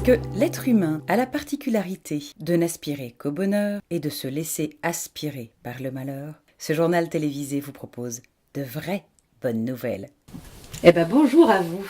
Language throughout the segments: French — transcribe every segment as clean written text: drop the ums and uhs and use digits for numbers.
Puisque l'être humain a la particularité de n'aspirer qu'au bonheur et de se laisser aspirer par le malheur, ce journal télévisé vous propose de vraies bonnes nouvelles. Eh ben bonjour à vous.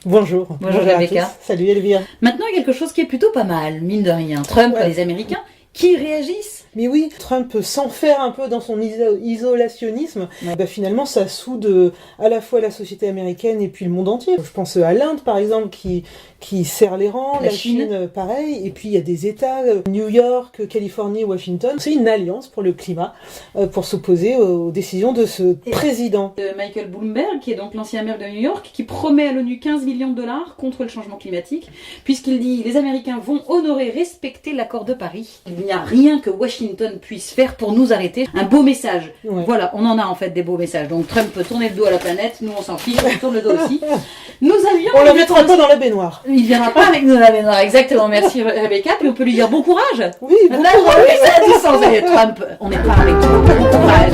Bonjour. Bonjour Rebecca. Salut Elvire. Maintenant, il y a quelque chose qui est plutôt pas mal, mine de rien. Trump et les Américains qui réagissent. Mais oui, Trump s'enferre un peu dans son isolationnisme. Finalement, ça soude à la fois la société américaine et puis le monde entier. Je pense à l'Inde, par exemple, qui serre les rangs, la Chine, pareil. Et puis, il y a des États, New York, Californie, Washington. C'est une alliance pour le climat, pour s'opposer aux décisions de ce président. Michael Bloomberg, qui est donc l'ancien maire de New York, qui promet à l'ONU 15 millions de dollars contre le changement climatique, puisqu'il dit les Américains vont honorer, respecter l'accord de Paris. Il n'y a rien que Washington puisse faire pour nous arrêter. Un beau message. Ouais. Voilà, on en a en fait des beaux messages. Donc Trump peut tourner le dos à la planète, nous on s'en fiche, on tourne le dos aussi. Nous avions... On ne le mettra pas dans la baignoire. Il ne viendra pas avec nous dans la baignoire, exactement. Merci Rebecca. Puis on peut lui dire bon courage. Oui, bon là, courage. Oui, ça a du sens. Trump, on n'est pas avec toi. Bon courage.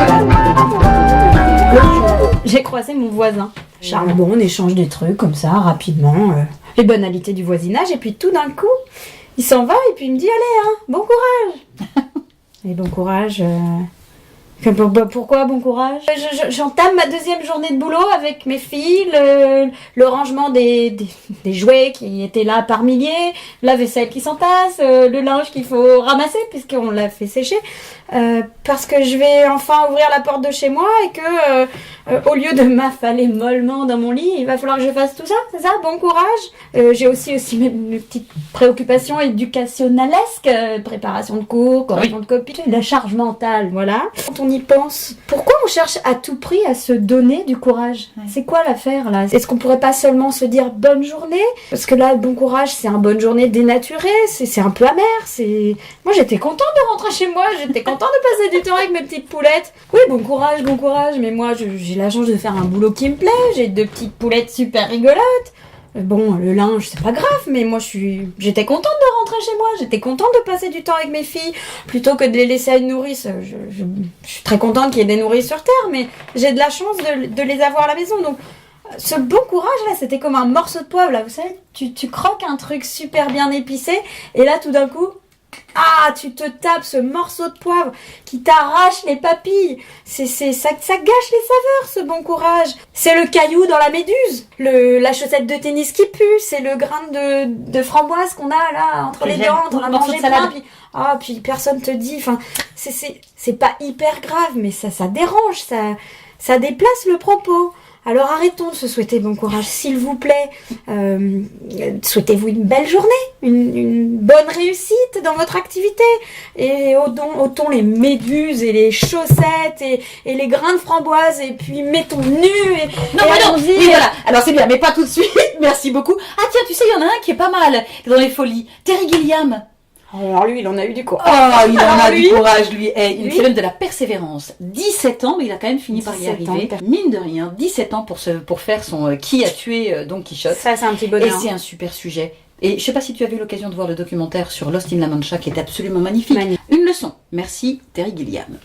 J'ai croisé mon voisin. Charles, bon, on échange des trucs comme ça, rapidement. Les banalités du voisinage. Et puis tout d'un coup, il s'en va et puis il me dit allez, hein, bon courage. Et bon courage. Pourquoi bon courage? J'entame ma deuxième journée de boulot avec mes filles, le rangement des jouets qui étaient là par milliers, la vaisselle qui s'entasse, le linge qu'il faut ramasser puisqu'on l'a fait sécher, parce que je vais enfin ouvrir la porte de chez moi et que au lieu de m'affaler mollement dans mon lit, il va falloir que je fasse tout ça, c'est ça? Bon courage. J'ai aussi mes petites préoccupations éducationnalesques, préparation de cours, correction de copies, la charge mentale, voilà. Quand on y pense, pourquoi on cherche à tout prix à se donner du courage? C'est quoi l'affaire là? Est-ce qu'on pourrait pas seulement se dire bonne journée? Parce que là, bon courage, c'est un bonne journée dénaturée, c'est un peu amer, Moi j'étais contente de rentrer chez moi, j'étais contente de passer du temps avec mes petites poulettes. Oui, bon courage, mais moi j'ai la chance de faire un boulot qui me plaît, j'ai 2 petites poulettes super rigolotes. Bon, le linge, c'est pas grave, mais moi j'étais contente de rentrer chez moi, j'étais contente de passer du temps avec mes filles, plutôt que de les laisser à une nourrice. Je suis très contente qu'il y ait des nourrices sur Terre, mais j'ai de la chance de les avoir à la maison. Donc, ce bon courage là, c'était comme un morceau de poivre là, vous savez, tu croques un truc super bien épicé, et là tout d'un coup, tu te tapes ce morceau de poivre qui t'arrache les papilles. Ça gâche les saveurs, ce bon courage. C'est le caillou dans la méduse, la chaussette de tennis qui pue, c'est le grain de framboise qu'on a là entre les dents, on a mangé plein, puis personne te dit, enfin, c'est pas hyper grave, mais ça dérange, ça déplace le propos. Alors arrêtons de se souhaiter bon courage, s'il vous plaît. Souhaitez-vous une belle journée, une bonne réussite dans votre activité. Et ôtons les méduses et les chaussettes et les grains de framboise, et puis mettons nu et allons-y. Oui, voilà. Alors c'est bien, mais pas tout de suite. Merci beaucoup. Ah tiens, tu sais, il y en a un qui est pas mal dans les folies. Terry Gilliam. Alors lui, il en a eu du courage. Il en a du courage, lui. Il fait même de la persévérance. 17 ans, mais il a quand même fini par y arriver. Mine de rien, 17 ans pour faire son Qui a tué Don Quichotte. Ça, c'est un petit bonheur. Et c'est un super sujet. Et je sais pas si tu as eu l'occasion de voir le documentaire sur Lost in La Mancha, qui est absolument magnifique. Une leçon. Merci Terry Gilliam.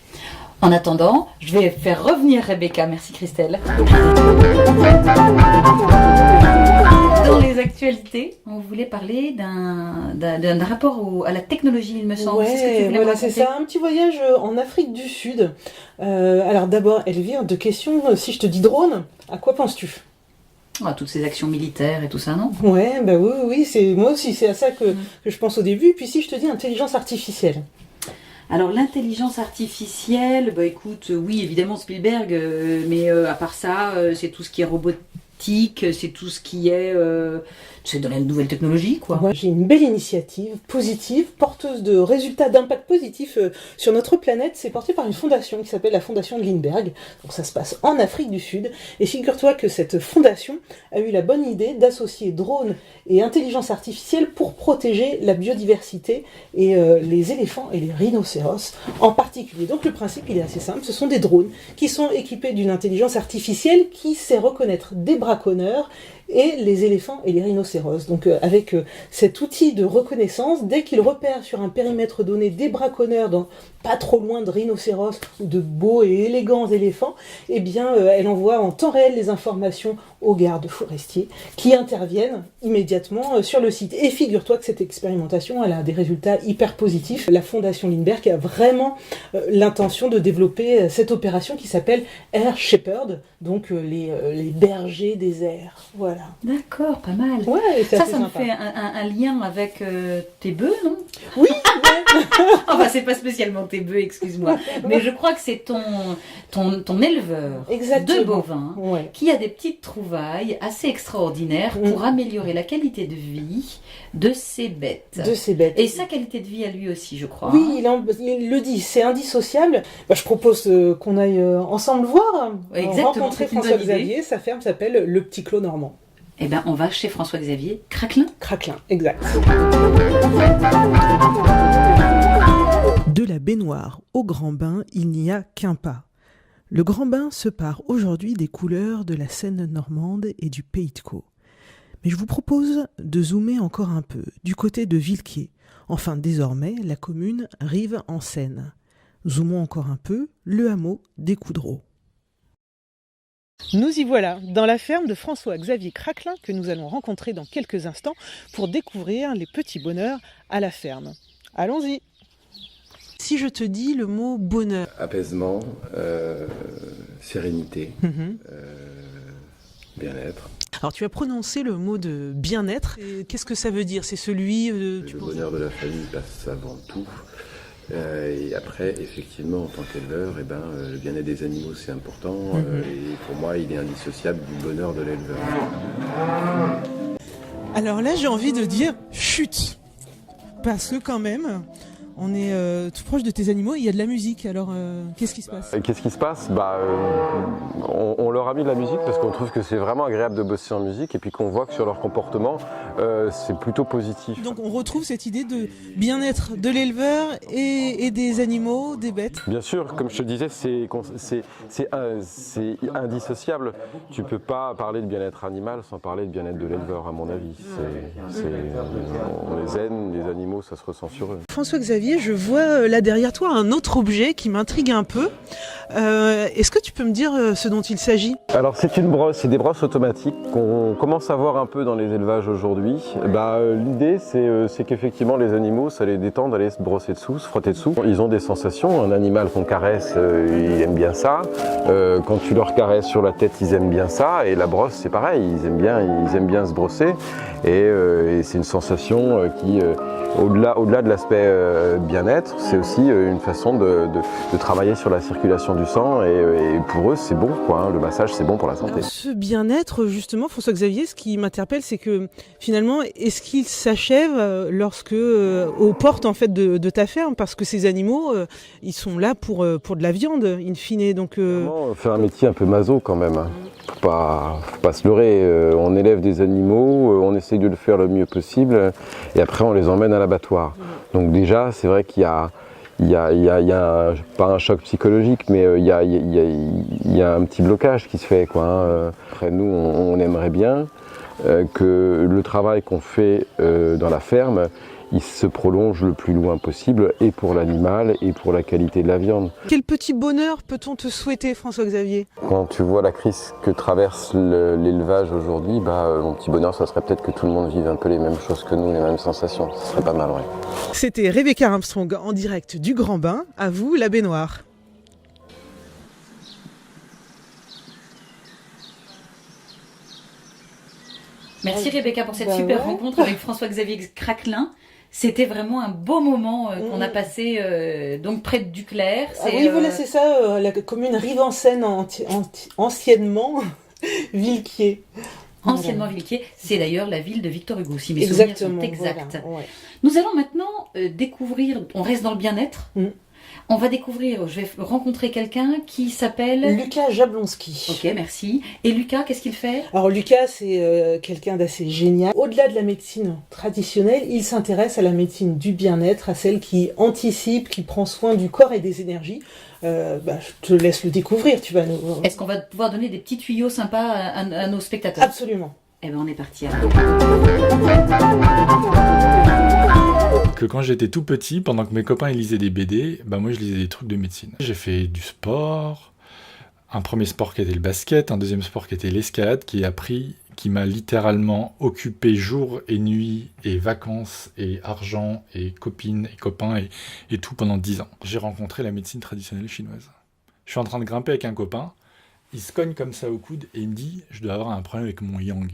En attendant, je vais faire revenir Rebecca. Merci Christelle. Dans les actualités, on voulait parler d'un rapport à la technologie, il me semble. C'est ça, un petit voyage en Afrique du Sud. Alors d'abord, Elvire, 2 questions. Si je te dis drone, à quoi penses-tu? Toutes ces actions militaires et tout ça, non? Ouais, oui, moi aussi, c'est à ça que je pense au début. Puis si je te dis intelligence artificielle. Alors l'intelligence artificielle, écoute, oui évidemment Spielberg, mais à part ça, c'est tout ce qui est robotique, c'est tout ce qui est... c'est dans la nouvelle technologie, quoi. Moi, j'ai une belle initiative positive, porteuse de résultats d'impact positif sur notre planète. C'est porté par une fondation qui s'appelle la Fondation Lindbergh. Donc ça se passe en Afrique du Sud. Et figure-toi que cette fondation a eu la bonne idée d'associer drones et intelligence artificielle pour protéger la biodiversité et les éléphants et les rhinocéros en particulier. Donc le principe, il est assez simple. Ce sont des drones qui sont équipés d'une intelligence artificielle qui sait reconnaître des braconneurs et les éléphants et les rhinocéros. Donc avec cet outil de reconnaissance, dès qu'ils repèrent sur un périmètre donné des braconneurs pas trop loin de rhinocéros ou de beaux et élégants éléphants, eh bien elle envoie en temps réel les informations aux gardes forestiers qui interviennent immédiatement sur le site. Et figure-toi que cette expérimentation, elle a des résultats hyper positifs. La Fondation Lindbergh a vraiment l'intention de développer cette opération qui s'appelle Air Shepherd, donc les bergers des airs. Voilà. D'accord, pas mal. Ouais, Ça me fait un lien avec tes bœufs, non? Oui, Enfin, c'est pas spécialement tes bœufs, excuse-moi. Mais je crois que c'est ton éleveur exactement. de bovins qui a des petites trouvailles assez extraordinaires pour améliorer la qualité de vie de ses bêtes. Et sa qualité de vie à lui aussi, je crois. Oui, il le dit, c'est indissociable. Je propose qu'on aille ensemble voir. Exactement. Rencontrer François-Xavier, sa ferme s'appelle Le Petit Clos Normand. Eh bien, on va chez François-Xavier Craquelin. Craquelin, exact. De la baignoire au grand bain, il n'y a qu'un pas. Le grand bain se pare aujourd'hui des couleurs de la Seine normande et du Pays de Caux. Mais je vous propose de zoomer encore un peu, du côté de Villequier. Enfin, désormais, la commune rive en Seine. Zoomons encore un peu, le hameau des Coudreaux. Nous y voilà, dans la ferme de François-Xavier Craquelin que nous allons rencontrer dans quelques instants pour découvrir les petits bonheurs à la ferme. Allons-y. Si je te dis le mot bonheur. Apaisement, sérénité, bien-être. Alors tu as prononcé le mot de bien-être. Qu'est-ce que ça veut dire? C'est celui... Le bonheur de la famille passe avant tout. Et après, effectivement, en tant qu'éleveur, le bien-être des animaux, c'est important. Et pour moi, il est indissociable du bonheur de l'éleveur. Alors là, j'ai envie de dire chut. Parce que quand même, on est tout proche de tes animaux, il y a de la musique. Alors, qu'est-ce qui se passe? Qu'est-ce qui se passe? On leur a mis de la musique parce qu'on trouve que c'est vraiment agréable de bosser en musique et puis qu'on voit que sur leur comportement, c'est plutôt positif. Donc on retrouve cette idée de bien-être de l'éleveur et des animaux, des bêtes. Bien sûr, comme je te disais, c'est indissociable. Tu peux pas parler de bien-être animal sans parler de bien-être de l'éleveur, à mon avis. On les aime, les animaux, ça se ressent sur eux. François-Xavier, je vois là derrière toi un autre objet qui m'intrigue un peu. Est-ce que tu peux me dire ce dont il s'agit? Alors c'est une brosse, c'est des brosses automatiques qu'on commence à voir un peu dans les élevages aujourd'hui. L'idée c'est qu'effectivement les animaux, ça les détend d'aller se brosser dessous, se frotter dessous. Ils ont des sensations, un animal qu'on caresse, il aime bien ça. Quand tu leur caresses sur la tête, ils aiment bien ça. Et la brosse c'est pareil, ils aiment bien se brosser. Et c'est une sensation qui, au-delà de l'aspect bien-être, c'est aussi une façon de travailler sur la circulation du sang et pour eux c'est bon quoi, hein, le massage c'est bon pour la santé. Alors, ce bien-être justement François-Xavier, ce qui m'interpelle c'est que finalement est-ce qu'il s'achève lorsque aux portes en fait de ta ferme, parce que ces animaux ils sont là pour de la viande in fine, donc on fait un métier un peu maso quand même, hein. Faut pas se leurrer, on élève des animaux, on essaye de le faire le mieux possible et après on les emmène à l'abattoir. Donc déjà c'est vrai qu'il y a pas un choc psychologique, mais il y a un petit blocage qui se fait, quoi, hein. Après nous, on aimerait bien que le travail qu'on fait dans la ferme, il se prolonge le plus loin possible, et pour l'animal, et pour la qualité de la viande. Quel petit bonheur peut-on te souhaiter, François-Xavier? Quand tu vois la crise que traverse l'élevage aujourd'hui, mon petit bonheur, ça serait peut-être que tout le monde vive un peu les mêmes choses que nous, les mêmes sensations. Ce serait pas mal, ouais. C'était Rebecca Armstrong en direct du Grand Bain. À vous, la baignoire. Merci Rebecca pour cette super rencontre avec François-Xavier Craquelin. C'était vraiment un beau moment qu'on a passé donc près de Duclair. Oui, voilà, c'est ça, la commune Rive-en-Seine, anciennement Villequier. Anciennement Villequier, c'est d'ailleurs la ville de Victor Hugo, si mes souvenirs sont exacts. Voilà, ouais. Nous allons maintenant découvrir, on reste dans le bien-être, on va découvrir, je vais rencontrer quelqu'un qui s'appelle... Lucas Jablonski. Ok, merci. Et Lucas, qu'est-ce qu'il fait? Alors Lucas, c'est quelqu'un d'assez génial. Au-delà de la médecine traditionnelle, il s'intéresse à la médecine du bien-être, à celle qui anticipe, qui prend soin du corps et des énergies. Je te laisse le découvrir, tu vas nous... Est-ce qu'on va pouvoir donner des petits tuyaux sympas à nos spectateurs? Absolument. Eh ben on est parti à Que quand j'étais tout petit, pendant que mes copains ils lisaient des BD, bah moi je lisais des trucs de médecine. J'ai fait du sport, un premier sport qui était le basket, un deuxième sport qui était l'escalade, qui m'a littéralement occupé jour et nuit, et vacances, et argent, et copines, et copains, et tout pendant 10 ans. J'ai rencontré la médecine traditionnelle chinoise. Je suis en train de grimper avec un copain, il se cogne comme ça au coude, et il me dit « Je dois avoir un problème avec mon yang ».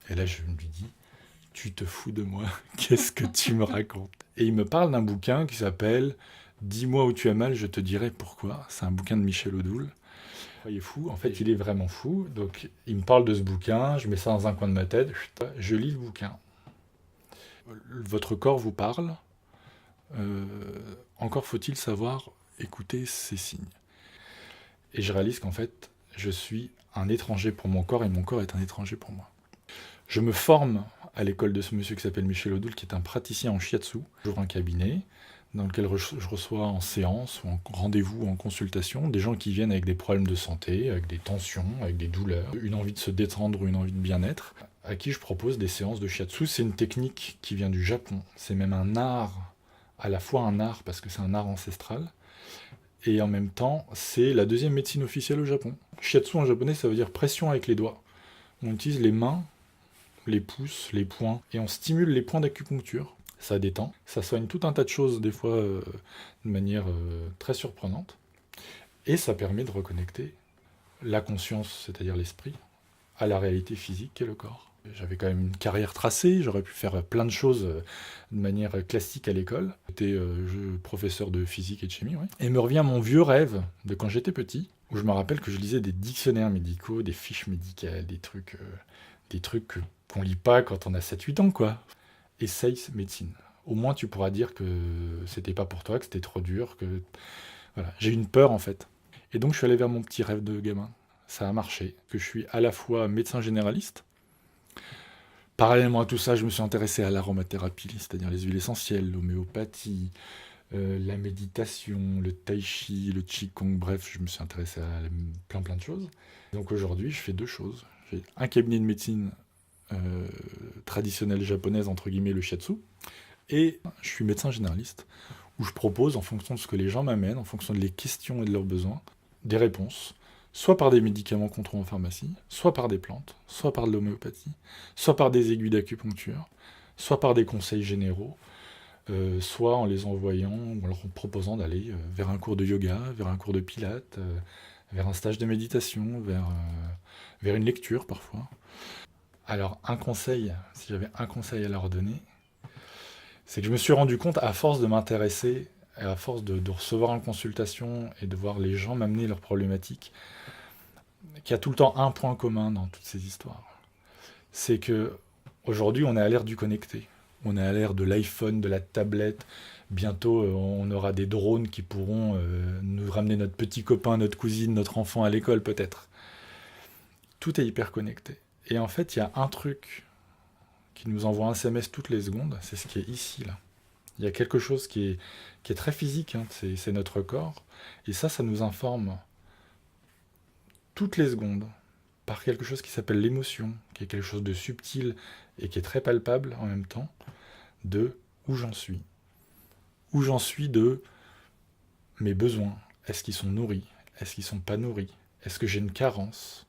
Et là je me lui dis « Tu te fous de moi, qu'est-ce que tu me racontes ?» Et il me parle d'un bouquin qui s'appelle « Dis-moi où tu as mal, je te dirai pourquoi ». C'est un bouquin de Michel Odoul. Il est fou, en fait il est vraiment fou, donc il me parle de ce bouquin, je mets ça dans un coin de ma tête, je lis le bouquin. Votre corps vous parle, encore faut-il savoir écouter ces signes. Et je réalise qu'en fait je suis un étranger pour mon corps et mon corps est un étranger pour moi. Je me forme à l'école de ce monsieur qui s'appelle Michel Odoul, qui est un praticien en shiatsu. J'ouvre un cabinet dans lequel je reçois en séance, ou en rendez-vous, ou en consultation, des gens qui viennent avec des problèmes de santé, avec des tensions, avec des douleurs, une envie de se détendre ou une envie de bien-être, à qui je propose des séances de shiatsu. C'est une technique qui vient du Japon. C'est même un art, à la fois un art, parce que c'est un art ancestral, et en même temps, c'est la deuxième médecine officielle au Japon. Shiatsu en japonais, ça veut dire pression avec les doigts. On utilise les mains, les pouces, les poings, et on stimule les points d'acupuncture. Ça détend, ça soigne tout un tas de choses, des fois de manière très surprenante, et ça permet de reconnecter la conscience, c'est-à-dire l'esprit, à la réalité physique qu'est le corps. J'avais quand même une carrière tracée, j'aurais pu faire plein de choses de manière classique à l'école. J'étais professeur de physique et de chimie, ouais. Et me revient mon vieux rêve de quand j'étais petit, où je me rappelle que je lisais des dictionnaires médicaux, des fiches médicales, des trucs qu'on lit pas quand on a 7-8 ans, quoi. Essaye médecine. Au moins, tu pourras dire que c'était pas pour toi, que c'était trop dur, que... Voilà. J'ai eu une peur, en fait. Et donc, je suis allé vers mon petit rêve de gamin. Ça a marché. Que je suis à la fois médecin généraliste. Parallèlement à tout ça, je me suis intéressé à l'aromathérapie, c'est-à-dire les huiles essentielles, l'homéopathie, la méditation, le tai chi, le qigong, bref, je me suis intéressé à plein de choses. Donc aujourd'hui, je fais 2 choses. J'ai un cabinet de médecine traditionnelle japonaise, entre guillemets, le shiatsu, et je suis médecin généraliste, où je propose, en fonction de ce que les gens m'amènent, en fonction de les questions et de leurs besoins, des réponses, soit par des médicaments qu'on trouve en pharmacie, soit par des plantes, soit par de l'homéopathie, soit par des aiguilles d'acupuncture, soit par des conseils généraux, soit en les envoyant, ou en leur proposant d'aller vers un cours de yoga, vers un cours de pilates, vers un stage de méditation, vers une lecture parfois. Alors, un conseil, si j'avais un conseil à leur donner, c'est que je me suis rendu compte, à force de m'intéresser, et à force de recevoir en consultation et de voir les gens m'amener leurs problématiques, qu'il y a tout le temps un point commun dans toutes ces histoires. C'est que aujourd'hui, on est à l'ère du connecté. On est à l'ère de l'iPhone, de la tablette. Bientôt, on aura des drones qui pourront nous ramener notre petit copain, notre cousine, notre enfant à l'école, peut-être. Tout est hyper connecté. Et en fait, il y a un truc qui nous envoie un SMS toutes les secondes, c'est ce qui est ici, là. Il y a quelque chose qui est très physique, hein, c'est notre corps. Et ça nous informe toutes les secondes par quelque chose qui s'appelle l'émotion, qui est quelque chose de subtil et qui est très palpable en même temps, de où j'en suis. Où j'en suis de mes besoins. Est-ce qu'ils sont nourris? Est-ce qu'ils sont pas nourris? Est-ce que j'ai une carence?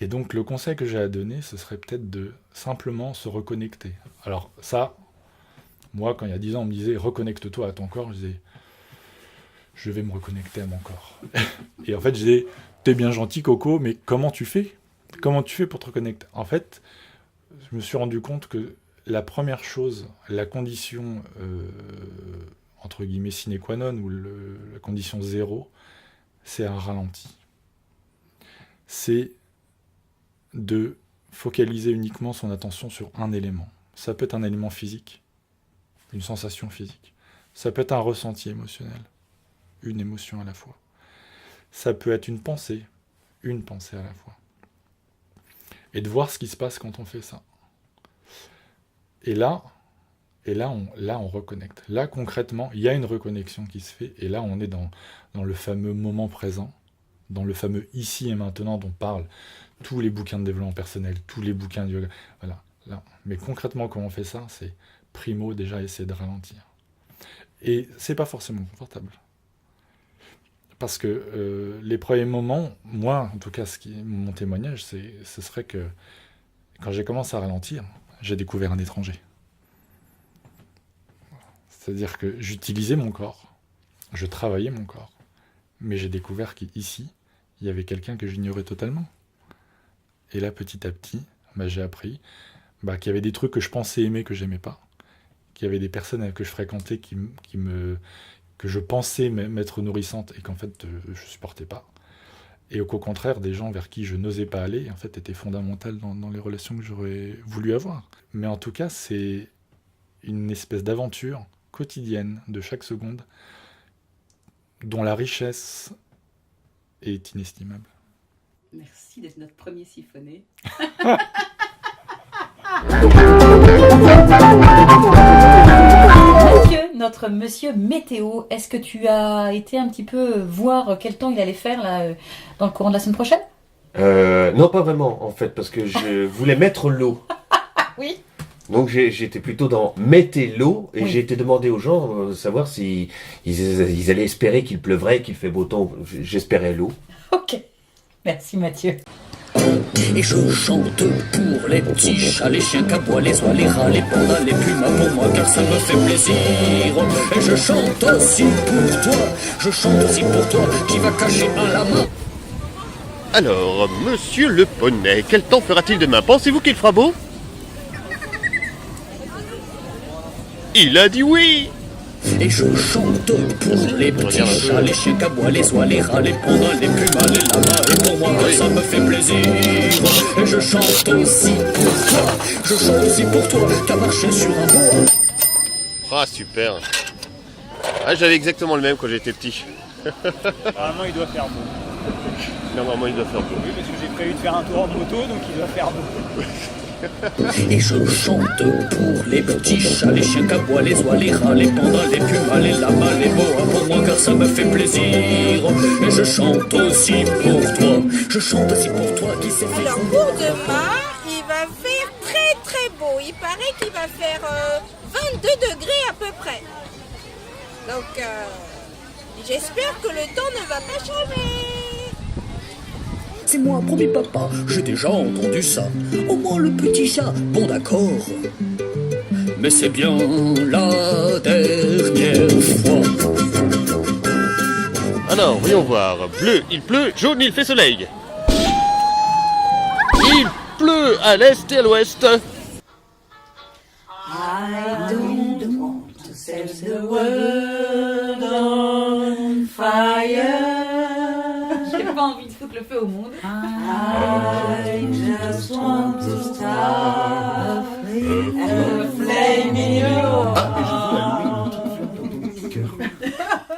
Et donc le conseil que j'ai à donner, ce serait peut-être de simplement se reconnecter. Alors ça, moi quand il y a 10 ans on me disait reconnecte-toi à ton corps, je disais je vais me reconnecter à mon corps. Et en fait je disais t'es bien gentil Coco, mais comment tu fais? Comment tu fais pour te reconnecter? En fait, je me suis rendu compte que la première chose, la condition entre guillemets sine qua non, ou la condition 0, c'est un ralenti. C'est de focaliser uniquement son attention sur un élément. Ça peut être un élément physique, une sensation physique. Ça peut être un ressenti émotionnel, une émotion à la fois. Ça peut être une pensée à la fois. Et de voir ce qui se passe quand on fait ça. Et là on reconnecte. Là, concrètement, il y a une reconnexion qui se fait, et là, on est dans le fameux moment présent, dans le fameux ici et maintenant dont parlent tous les bouquins de développement personnel, tous les bouquins de yoga. Voilà. Là. Mais concrètement, comment on fait ça? C'est primo, déjà, essayer de ralentir. Et c'est pas forcément confortable. Parce que les premiers moments, moi, en tout cas, mon témoignage, ce serait que quand j'ai commencé à ralentir, j'ai découvert un étranger. C'est-à-dire que j'utilisais mon corps, je travaillais mon corps, mais j'ai découvert qu'ici, il y avait quelqu'un que j'ignorais totalement. Et là, petit à petit, j'ai appris qu'il y avait des trucs que je pensais aimer que j'aimais pas, qu'il y avait des personnes que je fréquentais que je pensais m'être nourrissantes et qu'en fait, je supportais pas. Et qu'au contraire, des gens vers qui je n'osais pas aller, en fait, étaient fondamentales dans les relations que j'aurais voulu avoir. Mais en tout cas, c'est une espèce d'aventure quotidienne de chaque seconde dont la richesse est inestimable. Merci d'être notre premier siphonné. Notre monsieur météo, est-ce que tu as été un petit peu voir quel temps il allait faire là, dans le courant de la semaine prochaine? Non, pas vraiment, en fait, parce que je voulais mettre l'eau. Oui. Donc j'étais plutôt dans mettez l'eau, et Oui. j'ai été demandé aux gens savoir si ils allaient espérer qu'il pleuvrait, qu'il fait beau temps. J'espérais l'eau. Ok. Merci Mathieu. Et je chante pour les petits chats, les chiens cabois, les oies, les rats, les pandas, les pumas pour moi car ça me fait plaisir. Et je chante aussi pour toi, je chante aussi pour toi qui va cacher à la main. Alors, monsieur le poney, quel temps fera-t-il demain? Pensez-vous qu'il fera beau? Il a dit oui! Et je chante pour les petits chats, les chiens cabois, les oies, les rats, les pandas, les pumas, les lamas. Et pour moi que ça me fait plaisir. Et je chante aussi pour toi, je chante aussi pour toi qui a marché sur un bois. Ah, super! Ah, j'avais exactement le même quand j'étais petit. Normalement, il doit faire beau. Normalement, il doit faire beau. Oui, parce que j'ai prévu de faire un tour en moto, donc il doit faire beau. Et je chante pour les petits chats, les chiens cabois, les oies, les rats, les pandas, les pumas, les lamas, les boas pour moi car ça me fait plaisir. Et je chante aussi pour toi, je chante aussi pour toi qui s'est fait. Alors pour demain, il va faire très très beau. Il paraît qu'il va faire 22 degrés à peu près. Donc j'espère que le temps ne va pas changer. C'est moi, promis papa, j'ai déjà entendu ça. Au moins le petit chat, bon d'accord. Mais c'est bien la dernière fois. Alors, voyons voir. Bleu, il pleut. Jaune, il fait soleil. Il pleut à l'est et à l'ouest. I don't want to set the world on fire. J'ai pas envie de foutre le feu au monde. I just want to start